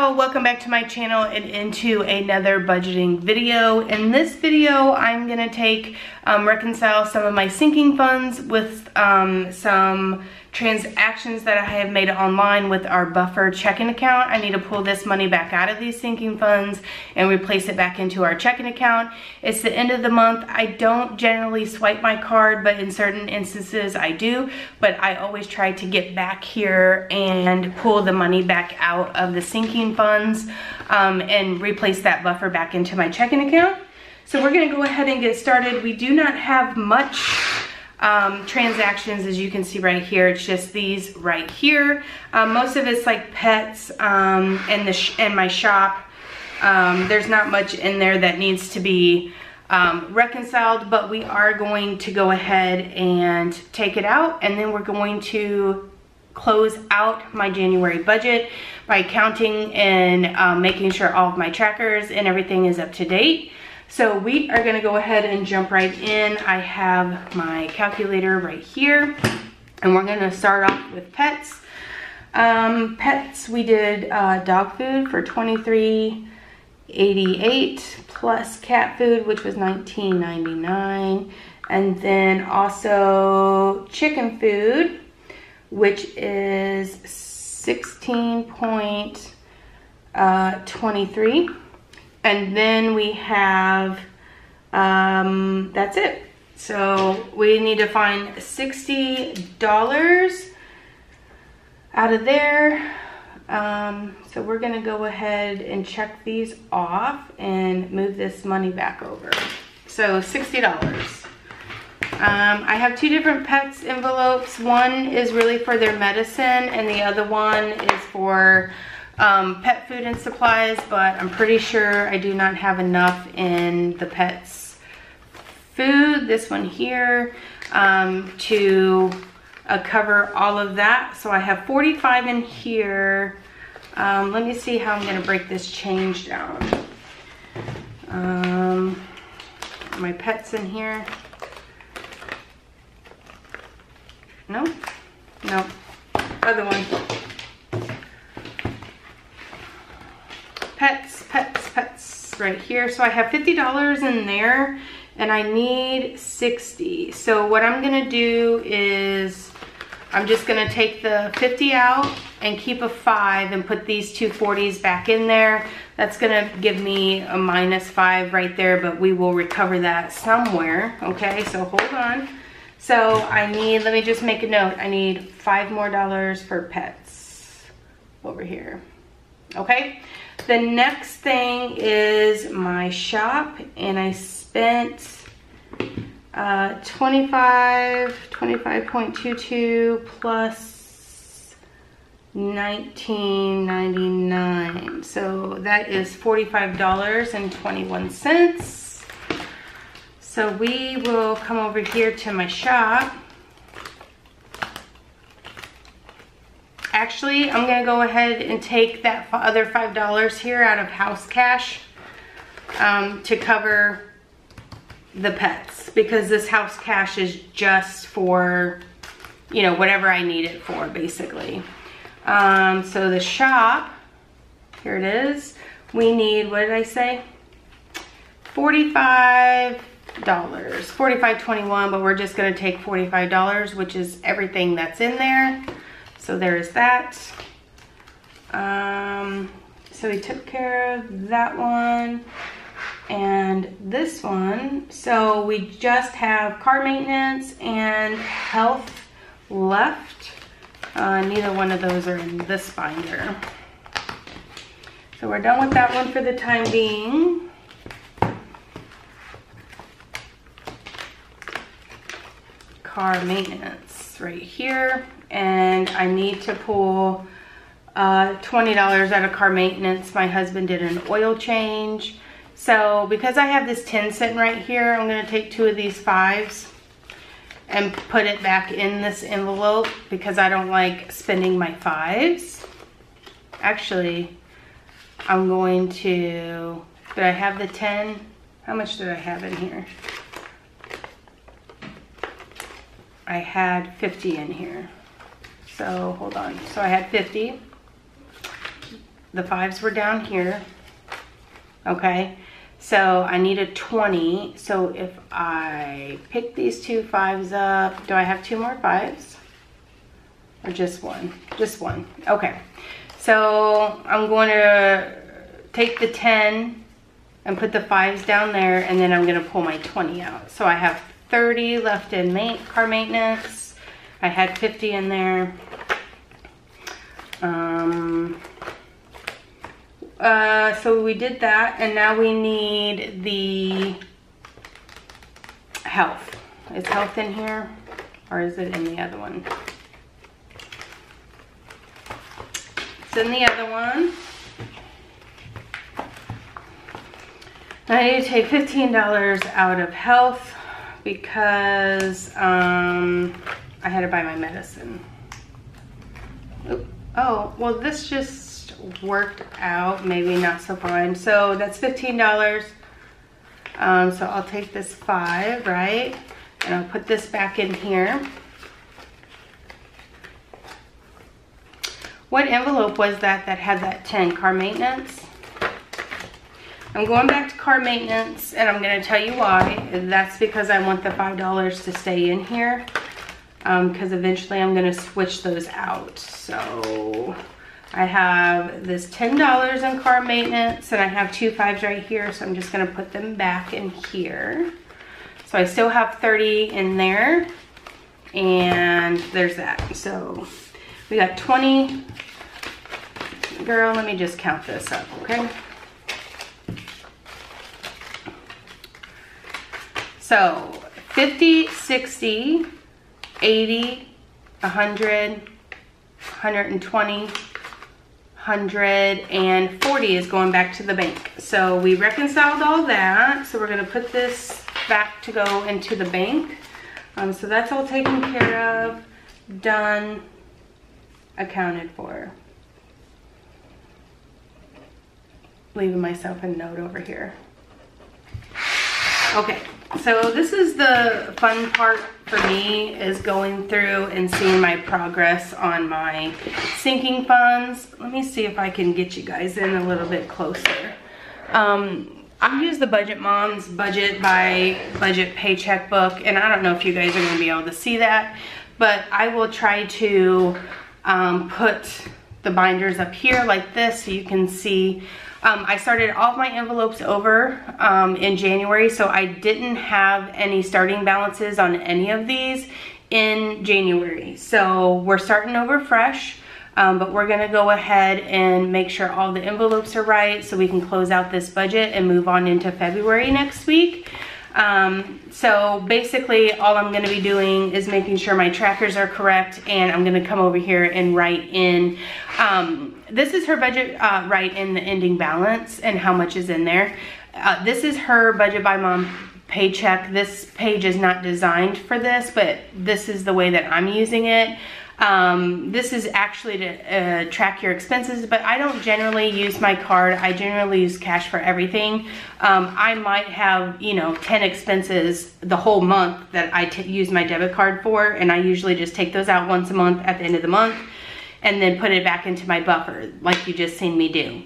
y'all, welcome back to my channel and into another budgeting video. In this video, I'm gonna reconcile some of my sinking funds with some transactions that I have made online with our buffer checking account. I need to pull this money back out of these sinking funds and replace it back into our checking account. It's the end of the month. I don't generally swipe my card, but in certain instances I do. But I always try to get back here and pull the money back out of the sinking funds and replace that buffer back into my checking account. So we're gonna go ahead and get started. We do not have much transactions, as you can see right here. It's just these right here. Most of it's like pets and my shop. There's not much in there that needs to be reconciled, but we are going to go ahead and take it out, and then we're going to close out my January budget by counting and making sure all of my trackers and everything is up to date. So we are gonna go ahead and jump right in. I have my calculator right here, and we're gonna start off with pets. Pets, we did dog food for $23.88 plus cat food, which was $19.99, and then also chicken food, which is $16.23. And then we have, that's it. So we need to find $60 out of there. So we're gonna go ahead and check these off and move this money back over. So $60. I have two different pets envelopes. One is really for their medicine, and the other one is for pet food and supplies, but I'm pretty sure I do not have enough in the pets food, this one here, to cover all of that. So I have 45 in here. Let me see how I'm gonna break this change down. My pets in here. No, other one. Pets right here. So I have $50 in there, and I need 60. So what I'm gonna do is I'm just gonna take the 50 out and keep a 5 and put these two 40s back in there. That's gonna give me a -5 right there, but we will recover that somewhere. Okay, so hold on. So I need, let me just make a note, I need $5 more for pets over here. Okay, the next thing is my shop, and I spent 25.22 plus $19.99. So that is $45.21. So we will come over here to my shop. Actually, I'm gonna go ahead and take that other $5 here out of house cash to cover the pets, because this house cash is just for, you know, whatever I need it for, basically. So the shop, here it is. We need, what did I say? $45.21, but we're just gonna take $45, which is everything that's in there. So there's that. So we took care of that one and this one. So we just have car maintenance and health left. Neither one of those are in this binder. So we're done with that one for the time being. Car maintenance right here, and I need to pull $20 out of car maintenance. My husband did an oil change. So because I have this 10 sitting right here, I'm gonna take 2 of these 5s and put it back in this envelope, because I don't like spending my 5s. Actually, I'm going to, did I have the 10? How much did I have in here? I had 50 in here. So hold on. So I had 50. the 5s were down here. Okay, so I need a 20. So if I pick these 2 5s up, do I have 2 more 5s? Or just one? Just one. Okay, so I'm going to take the 10 and put the 5s down there, and then I'm going to pull my 20 out. So I have 30 left in car maintenance. I had 50 in there. So we did that, and now we need the health. Is health in here, or is it in the other one? It's in the other one. I need to take $15 out of health because I had to buy my medicine. Oop. Oh, well, this just worked out, maybe not so fine. So that's $15. So I'll take this 5, right? And I'll put this back in here. What envelope was that had that 10? Car maintenance? I'm going back to car maintenance, and I'm going to tell you why. That's because I want the $5 to stay in here, because eventually I'm going to switch those out. So I have this $10 in car maintenance, and I have 2 5s right here, so I'm just going to put them back in here. So I still have 30 in there, and there's that. So we got 20. Girl, let me just count this up, okay? So 50, 60, 80, 100, 120, 140 is going back to the bank. So we reconciled all that. So we're going to put this back to go into the bank. So that's all taken care of, done, accounted for. Leaving myself a note over here. Okay, so this is the fun part for me, is going through and seeing my progress on my sinking funds. Let me see if I can get you guys in a little bit closer. I use the Budget Mom's Budget by Budget Paycheck book, and I don't know if you guys are going to be able to see that, but I will try to put the binders up here like this so you can see. I started all my envelopes over in January, so I didn't have any starting balances on any of these in January. So we're starting over fresh, but we're gonna go ahead and make sure all the envelopes are right so we can close out this budget and move on into February next week. So basically all I'm gonna be doing is making sure my trackers are correct, and I'm gonna come over here and write in, this is her budget, write in the ending balance and how much is in there. This is her Budget by Mom paycheck. This page is not designed for this, but this is the way that I'm using it. This is actually to track your expenses, but I don't generally use my card. I generally use cash for everything. I might have, you know, 10 expenses the whole month that I use my debit card for, and I usually just take those out once a month at the end of the month and then put it back into my buffer like you just seen me do.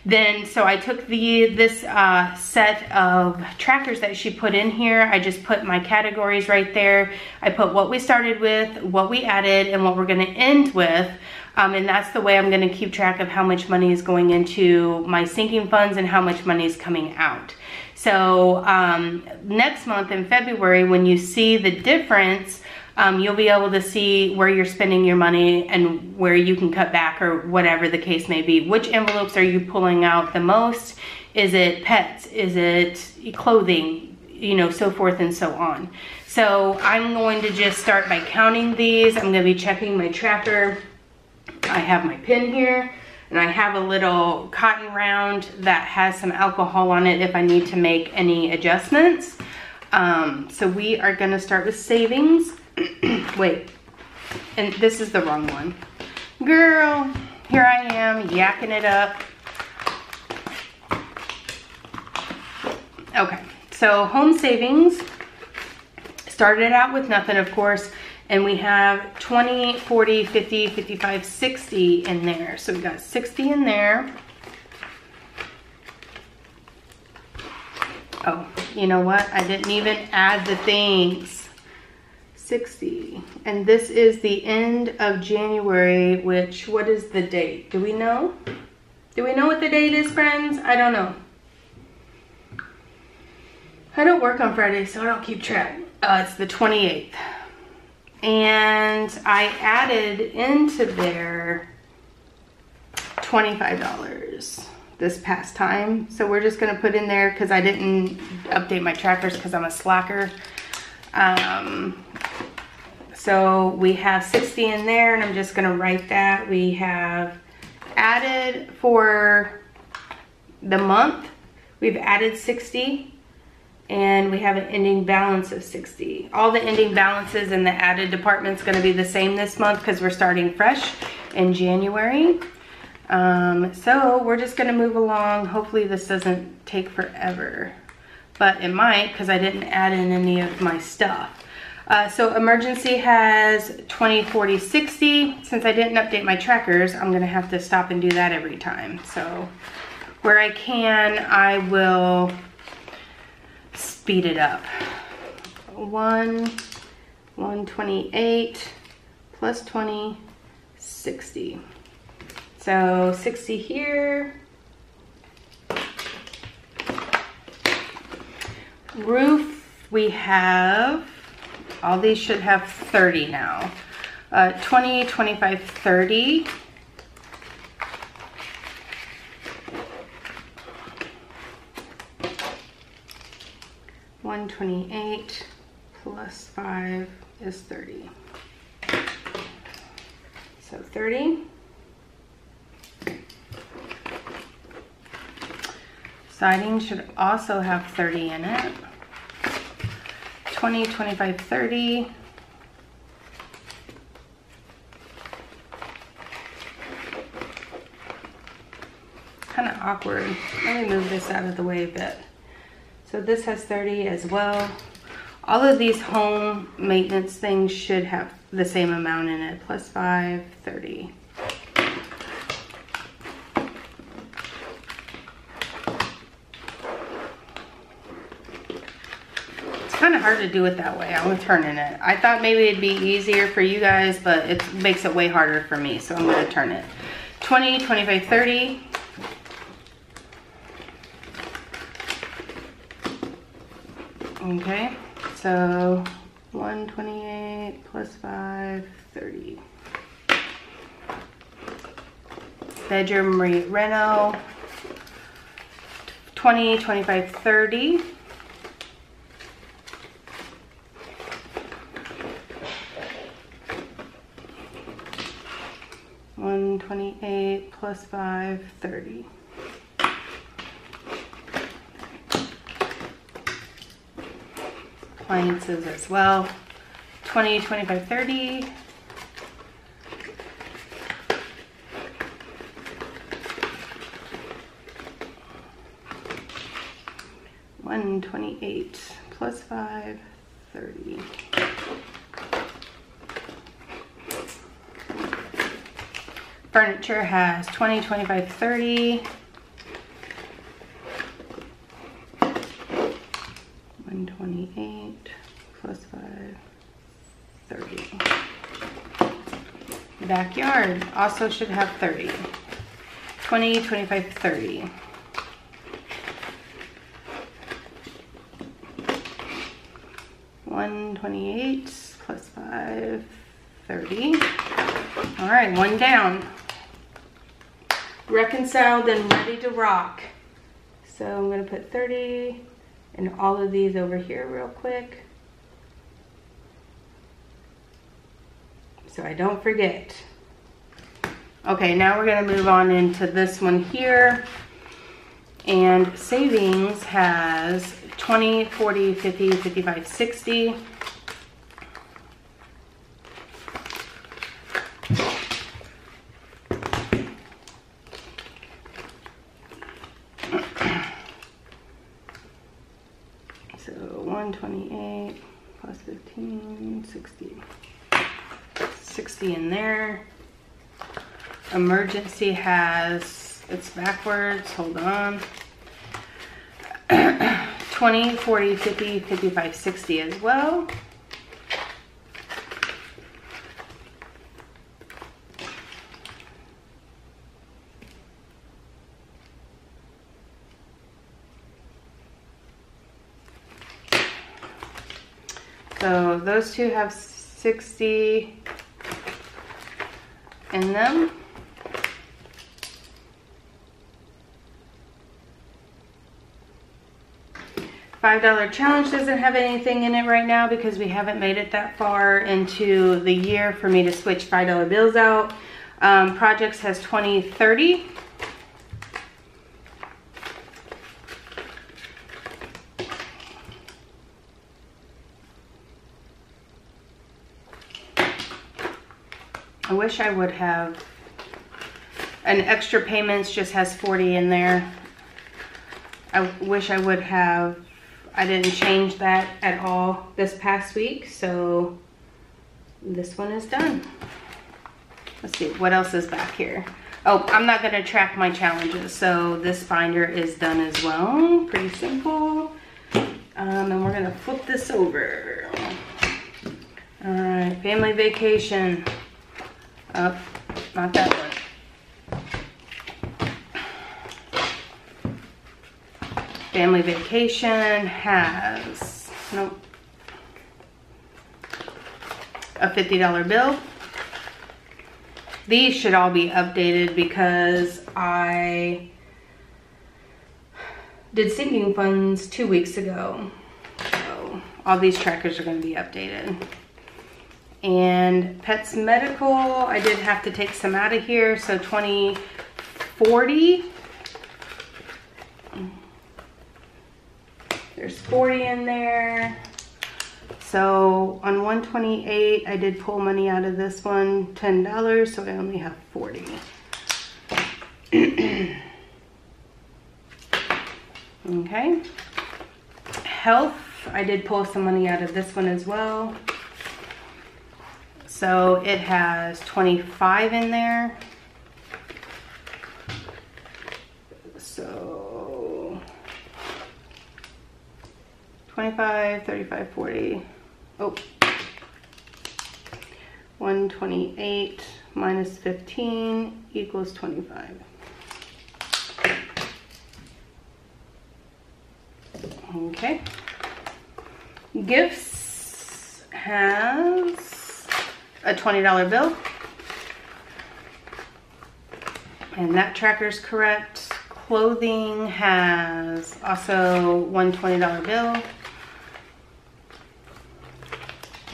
Then, so I took this set of trackers that she put in here. I just put my categories right there. I put what we started with, what we added, and what we're gonna end with. And that's the way I'm gonna keep track of how much money is going into my sinking funds and how much money is coming out. So next month in February, when you see the difference, you'll be able to see where you're spending your money and where you can cut back, or whatever the case may be. Which envelopes are you pulling out the most? Is it pets? Is it clothing? You know, so forth and so on. So I'm going to just start by counting these. I'm going to be checking my tracker. I have my pen here, and I have a little cotton round that has some alcohol on it if I need to make any adjustments. So we are going to start with savings. Wait, and this is the wrong one. Girl, here I am yakking it up. Okay, so home savings, started out with nothing, of course, and we have 20, 40, 50, 55, 60 in there. So we got 60 in there. Oh, you know what? I didn't even add the things. 60. And this is the end of January, which, what is the date? Do we know? Do we know what the date is, friends? I don't know. I don't work on Fridays, so I don't keep track. It's the 28th. And I added into there $25 this past time. So we're just gonna put in there, because I didn't update my trackers because I'm a slacker. So we have 60 in there, and I'm just gonna write that. We have added for the month, we've added 60, and we have an ending balance of 60. All the ending balances in the added department's gonna be the same this month because we're starting fresh in January. So we're just gonna move along. Hopefully this doesn't take forever, but it might because I didn't add in any of my stuff. So emergency has 20, 40, 60. Since I didn't update my trackers, I'm gonna have to stop and do that every time. So where I can, I will speed it up. 128 plus 20, 60. So 60 here. Roof, we have, all these should have 30 now. 20, 25, 30. $128 plus 5 is 30. So 30. Siding should also have 30 in it. 20, 25, 30. Kind of awkward. Let me move this out of the way a bit. So this has 30 as well. All of these home maintenance things should have the same amount in it. Plus 5, 30. It's kind of hard to do it that way. I'm turning it. I thought maybe it'd be easier for you guys, but it makes it way harder for me. So I'm going to turn it. 20, 25, 30. Okay, so 128 plus 5, 30. Bedroom reno, 20, 25, 30. $128 plus 5, 30. Appliances as well. 20, 25, 30. $128 plus 5, 30. Furniture has 20, 25, 30. 128 plus 5, 30. Backyard also should have 30. 20, 25, 30. $128 plus 5, 30. All right, one down. Reconciled and ready to rock. So I'm gonna put 30 and all of these over here real quick, so I don't forget. Okay, now we're gonna move on into this one here. And savings has 20, 40, 50, 55, 60. So 128 plus 15, 60. 60 in there. Emergency has, it's backwards, hold on. 20, 40, 50, 55, 60 as well. So those two have 60 in them. $5 challenge doesn't have anything in it right now because we haven't made it that far into the year for me to switch $5 bills out. Projects has 20, 30. I wish I would have, an extra payments just has 40 in there. I wish I would have, I didn't change that at all this past week, so this one is done. Let's see, what else is back here? Oh, I'm not gonna track my challenges, so this binder is done as well. Pretty simple. And we're gonna flip this over. All right, family vacation. Oh, not that one. Family vacation has, nope, a $50 bill. These should all be updated because I did sinking funds 2 weeks ago. So all these trackers are going to be updated. And pets medical, I did have to take some out of here, so 20, 40. There's 40 in there. So on 128, I did pull money out of this one, $10, so I only have 40. Okay. Health, I did pull some money out of this one as well. So it has 25 in there. So 25, 35, 40. Oh, 128 minus 15 equals 25. Okay. Gifts has a $20 bill. And that tracker's correct. Clothing has also one $20 bill.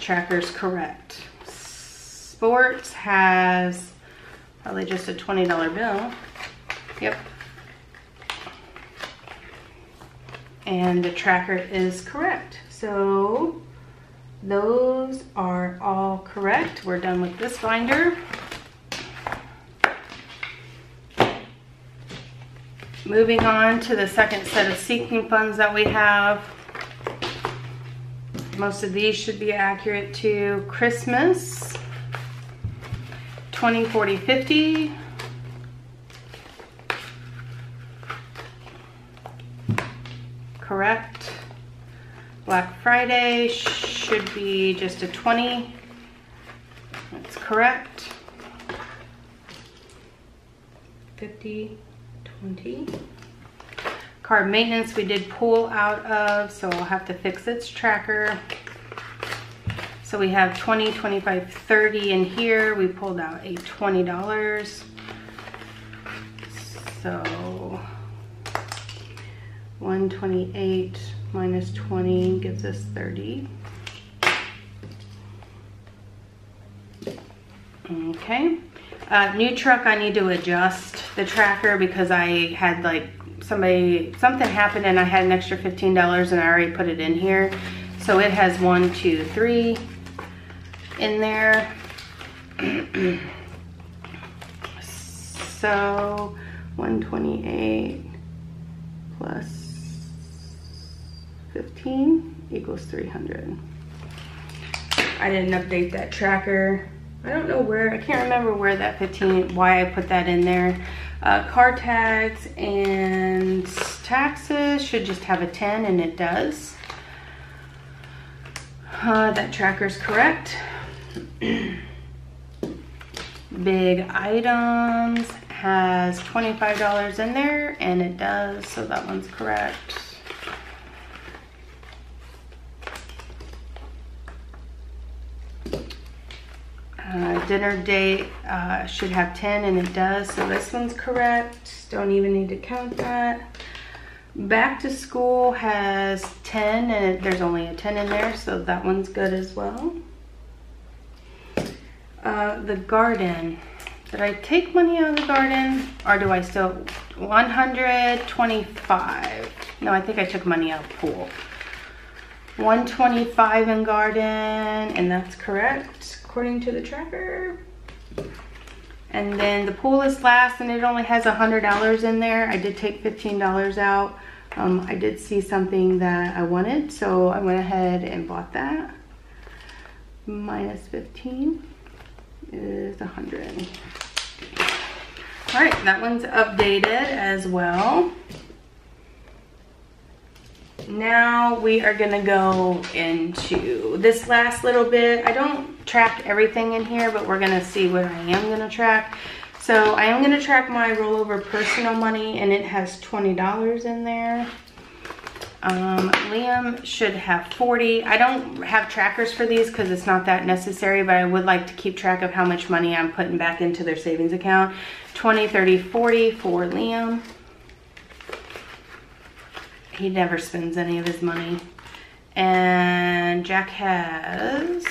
Tracker's correct. Sports has probably just a $20 bill. Yep. And the tracker is correct. So those are all correct. We're done with this binder. Moving on to the second set of sinking funds that we have. Most of these should be accurate to Christmas. 20, 40, 50. Correct. Black Friday should be just a 20. That's correct. 50, 20. Car maintenance we did pull out of, so I'll have to fix its tracker. So we have 20, 25, 30 in here. We pulled out a $20. So 128 minus 20 gives us 30. Okay. New truck, I need to adjust the tracker because I had like something happened and I had an extra $15 and I already put it in here. So it has 1, 2, 3 in there. So 128 plus 15 equals 300. I didn't update that tracker. I don't know where, I can't remember where that why I put that in there. Car tags and taxes should just have a 10, and it does. That tracker's correct. Big items has $25 in there, and it does, so that one's correct. Dinner date should have 10, and it does, so this one's correct. Don't even need to count that. Back to school has 10, and there's only a 10 in there, so that one's good as well. The garden. Did I take money out of the garden, or do I still? 125. No, I think I took money out of pool. 125 in garden, and that's correct according to the tracker. And then the pool is last, and it only has $100 in there. I did take $15 out. I did see something that I wanted, so I went ahead and bought that. Minus 15 is 100. All right, that one's updated as well. Now we are gonna go into this last little bit. I don't track everything in here, but we're gonna see what I am gonna track. So I am gonna track my rollover personal money, and it has $20 in there. Liam should have 40. I don't have trackers for these because it's not that necessary, but I would like to keep track of how much money I'm putting back into their savings account. 20, 30, 40 for Liam. He never spends any of his money. And Jack has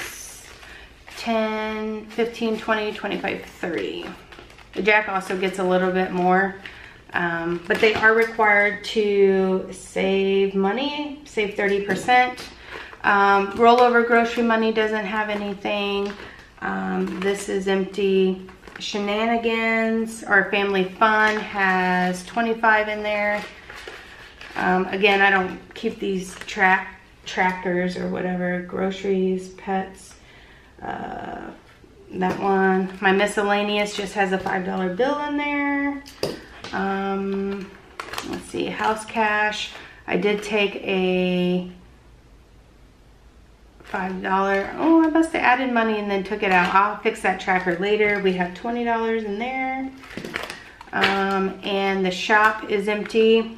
10, 15, 20, 25, 30. Jack also gets a little bit more, but they are required to save money, save 30%. Rollover grocery money doesn't have anything. This is empty. Shenanigans or family fun has 25 in there. Again, I don't keep these trackers or whatever. Groceries, pets, that one. My miscellaneous just has a $5 bill in there. Let's see, house cash. I did take a $5. Oh, I must have added money and then took it out. I'll fix that tracker later. We have $20 in there. And the shop is empty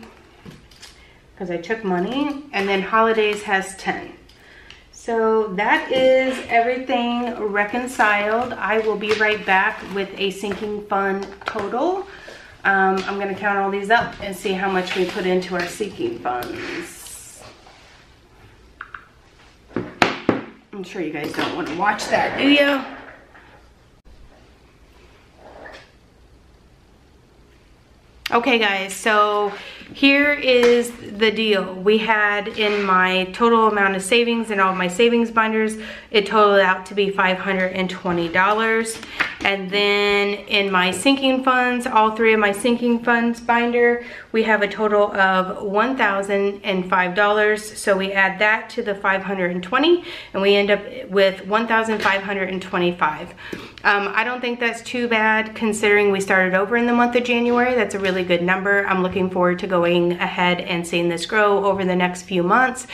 because I took money. And then holidays has 10. So that is everything reconciled. I will be right back with a sinking fund total. I'm gonna count all these up and see how much we put into our sinking funds. I'm sure you guys don't want to watch that, do you? Okay guys, so here is the deal. We had in my total amount of savings and all of my savings binders, it totaled out to be $520. And then in my sinking funds, all three of my sinking funds binder, we have a total of $1,005. So we add that to the 520 and we end up with 1,525. I don't think that's too bad considering we started over in the month of January. That's a really good number. I'm looking forward to going ahead and seeing this grow over the next few months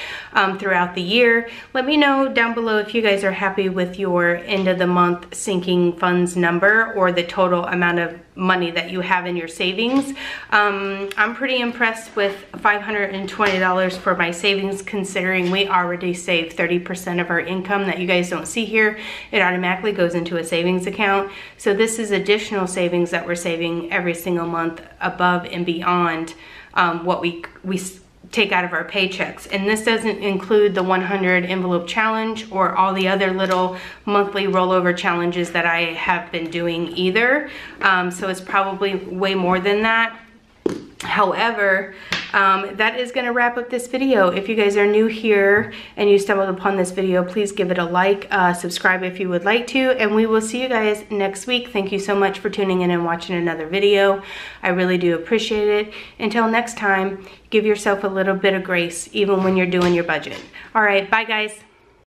throughout the year. Let me know down below if you guys are happy with your end of the month sinking funds number or the total amount of money that you have in your savings. I'm pretty impressed with $520 for my savings considering we already saved 30% of our income that you guys don't see here. It automatically goes into a savings account. So this is additional savings that we're saving every single month above and beyond what we take out of our paychecks. And this doesn't include the 100 envelope challenge or all the other little monthly rollover challenges that I have been doing either. So it's probably way more than that. However, that is going to wrap up this video. If you guys are new here and you stumbled upon this video, please give it a like, subscribe if you would like to, and we will see you guys next week. Thank you so much for tuning in and watching another video. I really do appreciate it. Until next time, give yourself a little bit of grace even when you're doing your budget. All right, bye guys.